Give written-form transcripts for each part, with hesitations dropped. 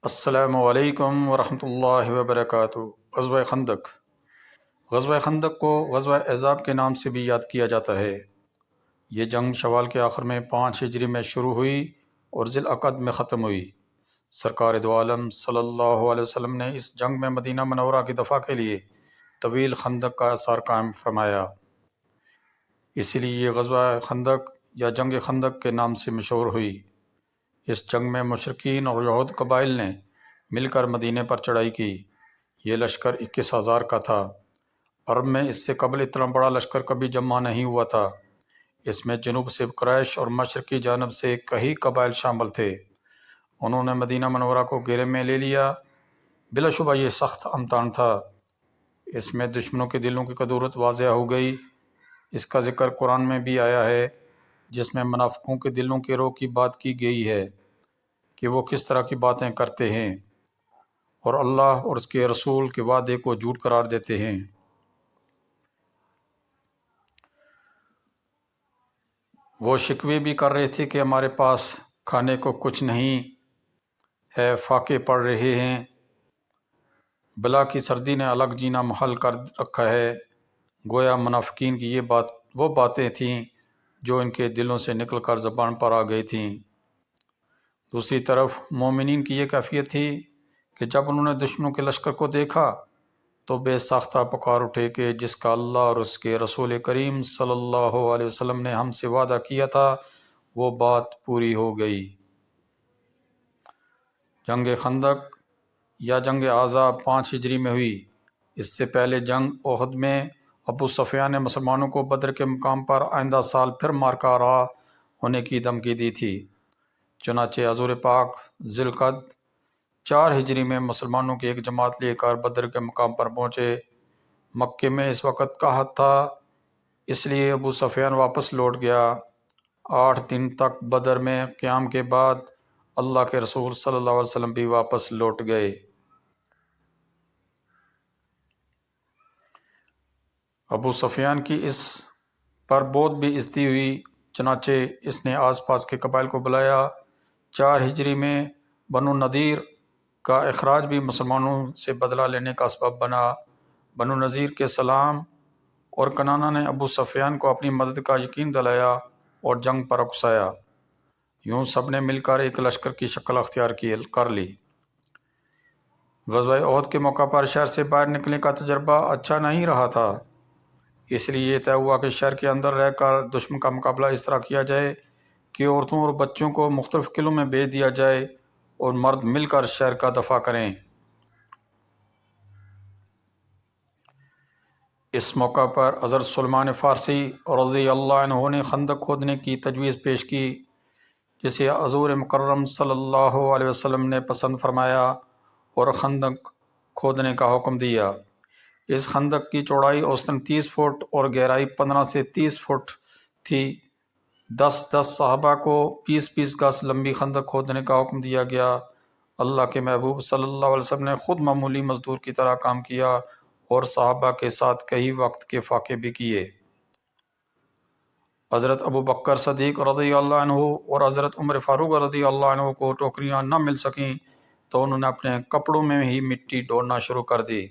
السلام علیکم ورحمۃ اللہ وبرکاتہ۔ غزوہ خندق کو غزوہ احزاب کے نام سے بھی یاد کیا جاتا ہے۔ یہ جنگ شوال کے آخر میں 5 ہجری میں شروع ہوئی اور ذی العقد میں ختم ہوئی۔ سرکار دو عالم صلی اللہ علیہ وسلم نے اس جنگ میں مدینہ منورہ کی دفاع کے لیے طویل خندق کا آثار قائم فرمایا، اسی لیے یہ غزوہ خندق یا جنگ خندق کے نام سے مشہور ہوئی۔ اس جنگ میں مشرکین اور یہود قبائل نے مل کر مدینے پر چڑھائی کی۔ یہ لشکر 21,000 کا تھا۔ عرب میں اس سے قبل اتنا بڑا لشکر کبھی جمع نہیں ہوا تھا۔ اس میں جنوب سے قریش اور مشرق کی جانب سے کئی قبائل شامل تھے۔ انہوں نے مدینہ منورہ کو گھیرے میں لے لیا۔ بلا شبہ یہ سخت امتحان تھا۔ اس میں دشمنوں کے دلوں کی کدورت واضح ہو گئی۔ اس کا ذکر قرآن میں بھی آیا ہے، جس میں منافقوں کے دلوں کے رو کی بات کی گئی ہے کہ وہ کس طرح کی باتیں کرتے ہیں اور اللہ اور اس کے رسول کے وعدے کو جھوٹ قرار دیتے ہیں۔ وہ شکوے بھی کر رہے تھے کہ ہمارے پاس کھانے کو کچھ نہیں ہے، فاقے پڑ رہے ہیں، بلا کی سردی نے الگ جینا محل کر رکھا ہے۔ گویا منافقین کی یہ وہ باتیں تھیں جو ان کے دلوں سے نکل کر زبان پر آ گئی تھیں۔ دوسری طرف مومنین کی یہ کیفیت تھی کہ جب انہوں نے دشمنوں کے لشکر کو دیکھا تو بے ساختہ پکار اٹھے کہ جس کا اللہ اور اس کے رسول کریم صلی اللہ علیہ وسلم نے ہم سے وعدہ کیا تھا وہ بات پوری ہو گئی۔ جنگ خندق یا جنگ احزاب 5 ہجری میں ہوئی۔ اس سے پہلے جنگ احد میں ابو سفیان نے مسلمانوں کو بدر کے مقام پر آئندہ سال پھر مارکا رہا ہونے کی دھمکی دی تھی۔ چنانچہ حضور پاک ذی القعدہ 4 ہجری میں مسلمانوں کی ایک جماعت لے کر بدر کے مقام پر پہنچے۔ مکے میں اس وقت قحط تھا، اس لیے ابو سفیان واپس لوٹ گیا۔ 8 دن تک بدر میں قیام کے بعد اللہ کے رسول صلی اللہ علیہ وسلم بھی واپس لوٹ گئے۔ ابو سفیان کی اس پر بہت بھی عزتی ہوئی، چنانچہ اس نے آس پاس کے قبائل کو بلایا۔ 4 ہجری میں بنو نذیر کا اخراج بھی مسلمانوں سے بدلہ لینے کا سبب بنا۔ بنو نذیر کے سلام اور کنانہ نے ابو سفیان کو اپنی مدد کا یقین دلایا اور جنگ پر اکسایا۔ یوں سب نے مل کر ایک لشکر کی شکل اختیار کر لی۔ غزوہ احد کے موقع پر شہر سے باہر نکلنے کا تجربہ اچھا نہیں رہا تھا، اس لیے یہ طے ہوا کہ شہر کے اندر رہ کر دشمن کا مقابلہ اس طرح کیا جائے کہ عورتوں اور بچوں کو مختلف قلعوں میں بھیج دیا جائے اور مرد مل کر شہر کا دفاع کریں۔ اس موقع پر حضرت سلمان فارسی رضی اللہ عنہ نے خندق کھودنے کی تجویز پیش کی، جسے حضور مکرم صلی اللہ علیہ وسلم نے پسند فرمایا اور خندق کھودنے کا حکم دیا۔ اس خندق کی چوڑائی اوسطاً 30 فٹ اور گہرائی 15 سے 30 فٹ تھی۔ 10 صحابہ کو 20 گز لمبی خندق کھودنے کا حکم دیا گیا۔ اللہ کے محبوب صلی اللہ علیہ وسلم نے خود معمولی مزدور کی طرح کام کیا اور صحابہ کے ساتھ کئی وقت کے فاقے بھی کیے۔ حضرت ابو بکر صدیق رضی اللہ عنہ اور حضرت عمر فاروق رضی اللہ عنہ کو ٹوکریاں نہ مل سکیں تو انہوں نے اپنے کپڑوں میں ہی مٹی ڈھونڈنا شروع کر دی۔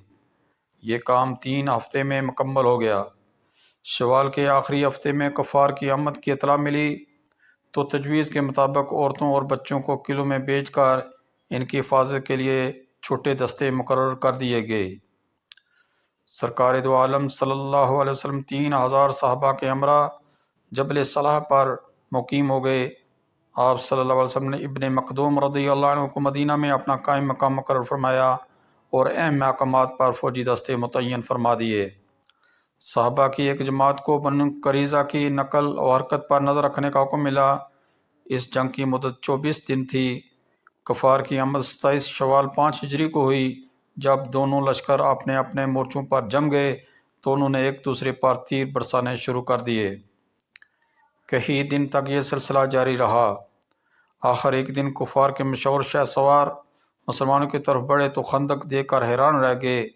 یہ کام 3 ہفتے میں مکمل ہو گیا۔ شوال کے آخری ہفتے میں کفار کی آمد کی اطلاع ملی تو تجویز کے مطابق عورتوں اور بچوں کو قلعوں میں بھیج کر ان کی حفاظت کے لیے چھوٹے دستے مقرر کر دیے گئے۔ سرکار دو عالم صلی اللہ علیہ وسلم 3000 صحابہ کے ہمراہ جبل صلاح پر مقیم ہو گئے۔ آپ صلی اللہ علیہ وسلم نے ابن مخدوم رضی اللہ عنہ کو مدینہ میں اپنا قائم مقام مقرر فرمایا اور اہم مقامات پر فوجی دستے متعین فرما دیے۔ صحابہ کی ایک جماعت کو بنو قریظہ کی نقل و حرکت پر نظر رکھنے کا حکم ملا۔ اس جنگ کی مدت 24 دن تھی۔ کفار کی آمد 27 شوال 5 ہجری کو ہوئی۔ جب دونوں لشکر اپنے اپنے مورچوں پر جم گئے تو انہوں نے ایک دوسرے پر تیر برسانے شروع کر دیے۔ کئی دن تک یہ سلسلہ جاری رہا۔ آخر ایک دن کفار کے مشہور شہ سوار مسلمانوں کی طرف بڑھے تو خندق دیکھ کر حیران رہ گئے۔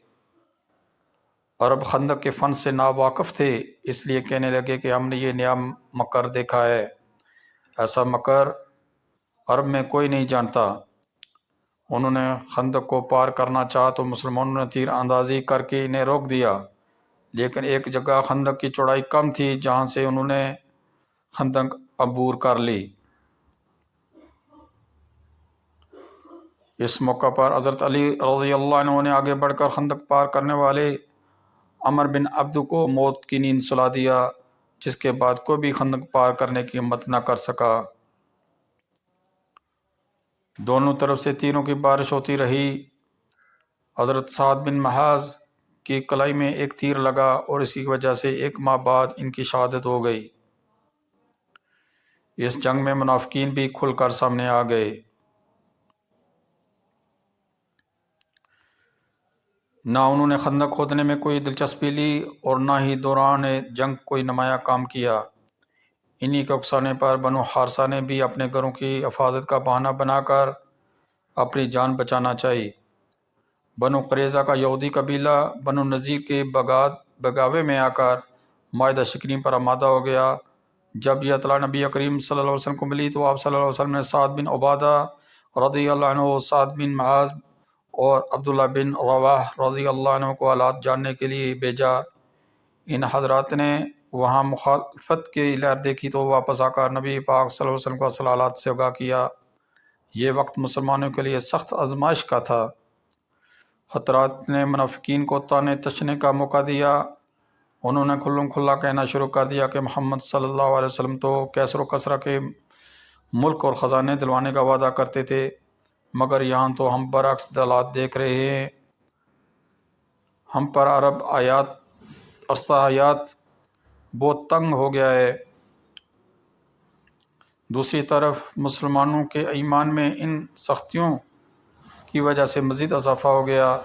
عرب خندق کے فن سے ناواقف تھے، اس لیے کہنے لگے کہ ہم نے یہ نیا مکر دیکھا ہے، ایسا مکر عرب میں کوئی نہیں جانتا۔ انہوں نے خندق کو پار کرنا چاہا تو مسلمانوں نے تیر اندازی کر کے انہیں روک دیا، لیکن ایک جگہ خندق کی چوڑائی کم تھی جہاں سے انہوں نے خندق عبور کر لی۔ اس موقع پر حضرت علی رضی اللہ عنہ نے آگے بڑھ کر خندق پار کرنے والے عمر بن عبد کو موت کی نیند سلا دیا، جس کے بعد کوئی بھی خندق پار کرنے کی ہمت نہ کر سکا۔ دونوں طرف سے تیروں کی بارش ہوتی رہی۔ حضرت سعد بن معاذ کی کلائی میں ایک تیر لگا اور اسی کی وجہ سے 1 ماہ بعد ان کی شہادت ہو گئی۔ اس جنگ میں منافقین بھی کھل کر سامنے آ گئے۔ نہ انہوں نے خندق کھودنے میں کوئی دلچسپی لی اور نہ ہی دوران جنگ کوئی نمایاں کام کیا۔ انہی کے اکسانے پر بنو حارثہ نے بھی اپنے گھروں کی حفاظت کا بہانہ بنا کر اپنی جان بچانا چاہی۔ بنو قریظہ کا یہودی قبیلہ بنو نذیر کے بگاوے میں آ کر معاہدہ شکنی پر آمادہ ہو گیا۔ جب یہ اطلاع نبی کریم صلی اللہ علیہ وسلم کو ملی تو آپ صلی اللہ علیہ وسلم نے سعد بن عبادہ رضی اللہ عنہ، سعد بن معاذ اور عبداللہ بن رواحہ رضی اللہ عنہ کو حالات جاننے کے لیے بھیجا۔ ان حضرات نے وہاں مخالفت کی لہر دیکھی تو واپس آ کر نبی پاک صلی اللہ علیہ وسلم کو اصل حالات سے آگاہ کیا۔ یہ وقت مسلمانوں کے لیے سخت آزمائش کا تھا۔ خطرات نے منافقین کو طعنے تشنے کا موقع دیا۔ انہوں نے کھلم کھلا کہنا شروع کر دیا کہ محمد صلی اللہ علیہ وسلم تو کیسر و کسرا کے ملک اور خزانے دلوانے کا وعدہ کرتے تھے، مگر یہاں تو ہم برعکس حالات دیکھ رہے ہیں۔ ہم پر عرب عرصہ حیات بہت تنگ ہو گیا ہے۔ دوسری طرف مسلمانوں کے ایمان میں ان سختیوں کی وجہ سے مزید اضافہ ہو گیا۔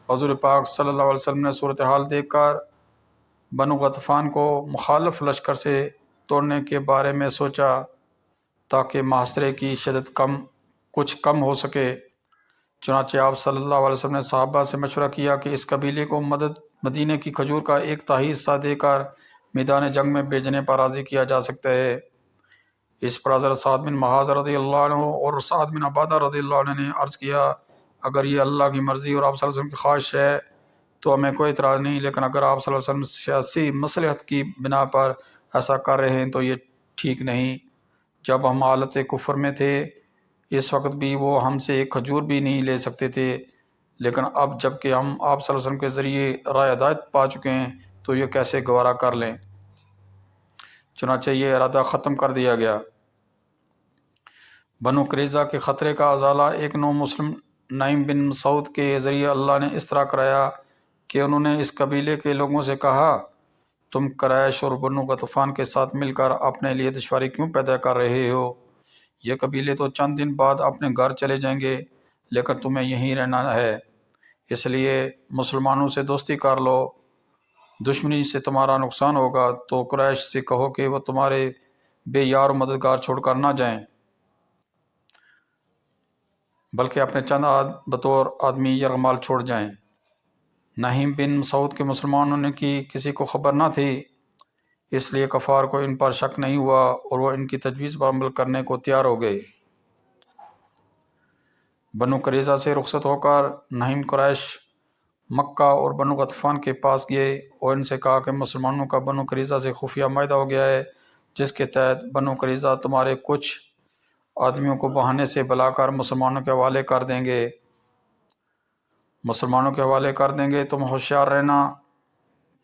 حضور پاک صلی اللہ علیہ وسلم نے صورتحال دیکھ کر بنو غطفان کو مخالف لشکر سے توڑنے کے بارے میں سوچا تاکہ محاصرے کی شدت کچھ کم ہو سکے۔ چنانچہ آپ صلی اللہ علیہ وسلم نے صحابہ سے مشورہ کیا کہ اس قبیلے کو مدینے کی کھجور کا 1/3 حصہ دے کر میدان جنگ میں بھیجنے پر راضی کیا جا سکتا ہے۔ اس پر حضرت سعد بن معاذ رضی اللہ عنہ اور سعد بن عبادہ رضی اللہ عنہ نے عرض کیا، اگر یہ اللہ کی مرضی اور آپ صلی اللہ علیہ وسلم کی خواہش ہے تو ہمیں کوئی اعتراض نہیں، لیکن اگر آپ صلی اللہ علیہ وسلم سیاسی مصلحت کی بنا پر ایسا کر رہے ہیں تو یہ ٹھیک نہیں۔ جب ہم حالت کفر میں تھے اس وقت بھی وہ ہم سے ایک کھجور بھی نہیں لے سکتے تھے، لیکن اب جب کہ ہم آپ صلی اللہ علیہ وسلم کے ذریعے رائے ہدایت پا چکے ہیں تو یہ کیسے گوارا کر لیں۔ چنانچہ یہ ارادہ ختم کر دیا گیا۔ بنو قریظہ کے خطرے کا ازالہ ایک نو مسلم نعیم بن مسعود کے ذریعے اللہ نے اس طرح کرایا کہ انہوں نے اس قبیلے کے لوگوں سے کہا، تم قریش اور بنو غطفان کے ساتھ مل کر اپنے لیے دشواری کیوں پیدا کر رہے ہو؟ یہ قبیلے تو چند دن بعد اپنے گھر چلے جائیں گے، لیکن تمہیں یہیں رہنا ہے، اس لیے مسلمانوں سے دوستی کر لو، دشمنی سے تمہارا نقصان ہوگا۔ تو قریش سے کہو کہ وہ تمہارے بے یار و مددگار چھوڑ کر نہ جائیں، بلکہ اپنے چند بطور آدمی یرغمال چھوڑ جائیں۔ نعیم بن مسعود کے مسلمانوں نے کی کسی کو خبر نہ تھی، اس لیے کفار کو ان پر شک نہیں ہوا اور وہ ان کی تجویز پر عمل کرنے کو تیار ہو گئے۔ بنو قریظہ سے رخصت ہو کر نعیم قریش مکہ اور بنو غطفان کے پاس گئے اور ان سے کہا کہ مسلمانوں کا بنو قریظہ سے خفیہ معاہدہ ہو گیا ہے، جس کے تحت بنو قریظہ تمہارے کچھ آدمیوں کو بہانے سے بلا کر مسلمانوں کے حوالے کر دیں گے۔ تم ہوشیار رہنا۔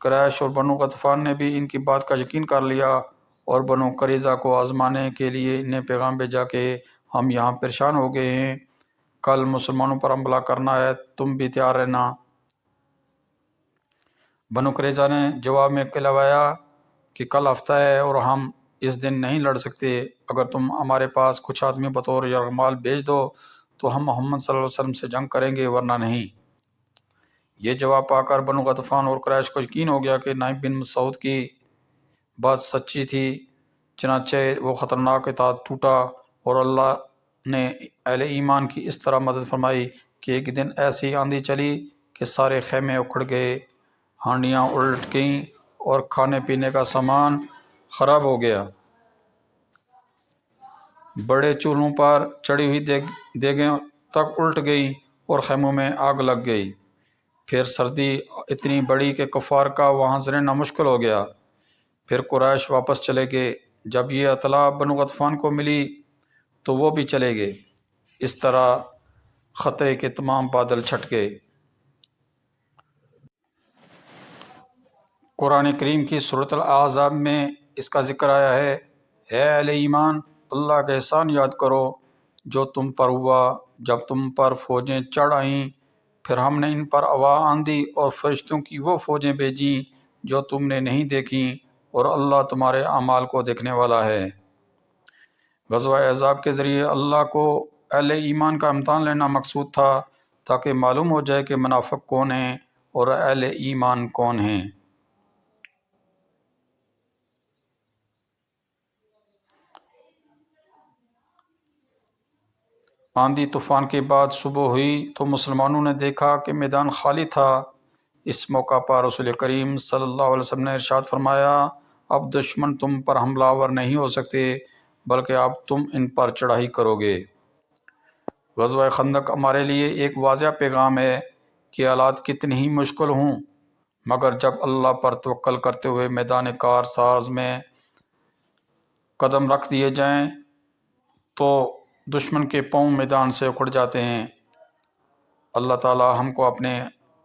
قریش اور بنو غطفان نے بھی ان کی بات کا یقین کر لیا اور بنو قریظہ کو آزمانے کے لیے انہیں پیغام بھیجا کہ ہم یہاں پریشان ہو گئے ہیں، کل مسلمانوں پر حملہ کرنا ہے، تم بھی تیار رہنا۔ بنو قریظہ نے جواب میں کہلوایا کہ کل ہفتہ ہے اور ہم اس دن نہیں لڑ سکتے، اگر تم ہمارے پاس کچھ آدمی بطور یرغمال بھیج دو تو ہم محمد صلی اللہ علیہ وسلم سے جنگ کریں گے، ورنہ نہیں۔ یہ جواب پا کر بنو غطفان اور قریش کو یقین ہو گیا کہ نعیم بن مسعود کی بات سچی تھی، چنانچہ وہ خطرناک اطاعت ٹوٹا اور اللہ نے اہل ایمان کی اس طرح مدد فرمائی کہ ایک دن ایسی آندھی چلی کہ سارے خیمے اکھڑ گئے، ہانڈیاں الٹ گئیں اور کھانے پینے کا سامان خراب ہو گیا۔ بڑے چولہوں پر چڑھی ہوئی دیگیں تک الٹ گئی اور خیموں میں آگ لگ گئی۔ پھر سردی اتنی بڑی کہ کفار کا وہاں سے رہنا مشکل ہو گیا۔ پھر قریش واپس چلے گئے۔ جب یہ اطلاع بنو غطفان کو ملی تو وہ بھی چلے گئے۔ اس طرح خطرے کے تمام بادل چھٹ گئے۔ قرآن کریم کی سورۃ الاحزاب میں اس کا ذکر آیا ہے۔ اے اہل ایمان، اللہ کا احسان یاد کرو جو تم پر ہوا جب تم پر فوجیں چڑھ آئیں، پھر ہم نے ان پر ہوا آندھی اور فرشتوں کی وہ فوجیں بھیجیں جو تم نے نہیں دیکھیں، اور اللہ تمہارے اعمال کو دیکھنے والا ہے۔ غزوہ احزاب کے ذریعے اللہ کو اہل ایمان کا امتحان لینا مقصود تھا تاکہ معلوم ہو جائے کہ منافق کون ہیں اور اہل ایمان کون ہیں۔ آندھی طوفان کے بعد صبح ہوئی تو مسلمانوں نے دیکھا کہ میدان خالی تھا۔ اس موقع پر رسول کریم صلی اللہ علیہ وسلم نے ارشاد فرمایا، اب دشمن تم پر حملہ آور نہیں ہو سکتے بلکہ اب تم ان پر چڑھائی کرو گے۔ غزوہ خندق ہمارے لیے ایک واضح پیغام ہے کہ حالات کتنے ہی مشکل ہوں مگر جب اللہ پر توکل کرتے ہوئے میدان کار ساز میں قدم رکھ دیے جائیں تو دشمن کے پاؤں میدان سے اکھڑ جاتے ہیں۔ اللہ تعالی ہم کو اپنے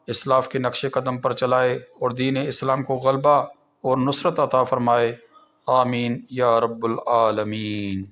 اسلاف کے نقش قدم پر چلائے اور دین اسلام کو غلبہ اور نصرت عطا فرمائے۔ آمین یا رب العالمین۔